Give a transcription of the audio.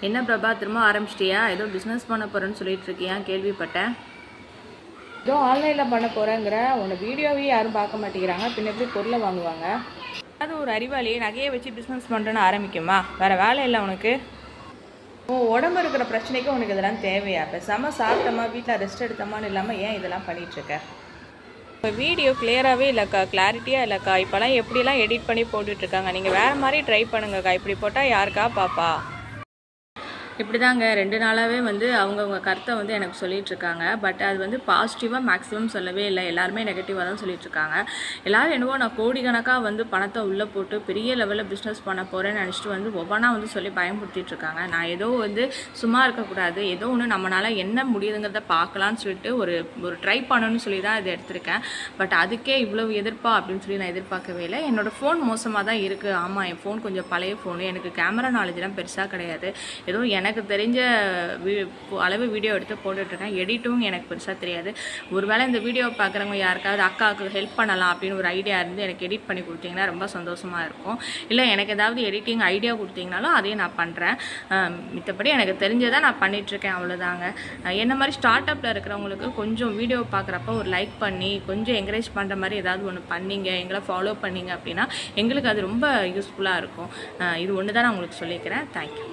என்ன பிரபா திரும்ப ஆரம்பிச்சிட்டியா? ஏதோ பிஸ்னஸ் பண்ண போகிறேன்னு சொல்லிட்டு இருக்கியா? கேள்விப்பட்டேன். ஏதோ ஆன்லைனில் பண்ண போகிறேங்கிற உன்னை வீடியோவே யாரும் பார்க்க மாட்டேங்கிறாங்க, பின்ன எப்படி பொருளை வாங்குவாங்க? அது ஒரு அறிவாளியை நகையை வச்சு பிஸ்னஸ் பண்ணுறேன்னு ஆரம்பிக்குமா? வேறு வேலை இல்லை உனக்கு? உன் உடம்பு இருக்கிற பிரச்சனைக்கு உனக்கு இதெல்லாம் தேவையா? பேசாமல் சாப்பிட்டோமா வீட்டில் ரெஸ்ட் எடுத்தோமான்னு இல்லாமல் ஏன் இதெல்லாம் பண்ணிகிட்ருக்க? இப்போ வீடியோ கிளியராகவே இல்லைக்கா, கிளாரிட்டியாக இல்லைக்கா. இப்போலாம் எப்படிலாம் எடிட் பண்ணி போட்டுட்ருக்காங்க. நீங்கள் வேறு மாதிரி ட்ரை பண்ணுங்கக்கா. இப்படி போட்டால் யாருக்கா பாப்பா? இப்படி தாங்க 2 நாளாகவே அவங்கவுங்க கருத்தை எனக்கு சொல்லிகிட்ருக்காங்க. பட் அது பாசிட்டிவாக மேக்ஸிமம் சொல்லவே இல்லை, எல்லாருமே நெகட்டிவாக தான் சொல்லிகிட்ருக்காங்க. எல்லோரும் என்னவோ நான் கோடிக்கணக்காக பணத்தை உள்ளே போட்டு பெரிய லெவலில் பிஸ்னஸ் பண்ண போகிறேன்னு நினச்சிட்டு ஒவ்வொன்றா சொல்லி பயன்படுத்திகிட்ருக்காங்க. நான் ஏதோ சும்மா இருக்கக்கூடாது, ஏதோ ஒன்று நம்மளால் என்ன முடியுதுங்கிறத பார்க்கலான்னு சொல்லிட்டு ஒரு ட்ரை பண்ணணும்னு சொல்லி தான் இதை எடுத்திருக்கேன். பட் அதுக்கே இவ்வளவு எதிர்ப்பா அப்படின்னு சொல்லி நான் எதிர்பார்க்கவே இல்லை. என்னோடய ஃபோன் மோசமாக தான் இருக்குது. ஆமாம், என் ஃபோன் கொஞ்சம் பழைய ஃபோனு, எனக்கு கேமரா நாலேஜ்லாம் பெருசாக கிடையாது. ஏதோ எனக்கு தெரிஞ்ச அளவு வீடியோ எடுத்து போட்டுட்ருக்கேன். எடிட்டும் எனக்கு பெருசாக தெரியாது. ஒருவேளை இந்த வீடியோ பார்க்குறவங்க யாருக்காவது அக்காவுக்கு ஹெல்ப் பண்ணலாம் அப்படின்னு ஒரு ஐடியா இருந்து எனக்கு எடிட் பண்ணி கொடுத்தீங்கன்னா ரொம்ப சந்தோஷமாக இருக்கும். இல்லை எனக்கு ஏதாவது எடிட்டிங் ஐடியா கொடுத்தீங்கனாலும் அதையும் நான் பண்ணுறேன். மித்தபடி எனக்கு தெரிஞ்சதை நான் பண்ணிகிட்ருக்கேன், அவ்வளோதாங்க. என்ன மாதிரி ஸ்டார்ட் அப்பில் இருக்கிறவங்களுக்கு கொஞ்சம் வீடியோ பார்க்குறப்ப ஒரு லைக் பண்ணி கொஞ்சம் என்கரேஜ் பண்ணுற மாதிரி ஏதாவது ஒன்று பண்ணிங்க, எங்களை ஃபாலோ பண்ணிங்க அப்படின்னா எங்களுக்கு அது ரொம்ப யூஸ்ஃபுல்லாக இருக்கும். இது ஒன்று தான் நான் உங்களுக்கு சொல்லிக்கிறேன். தேங்க்யூ.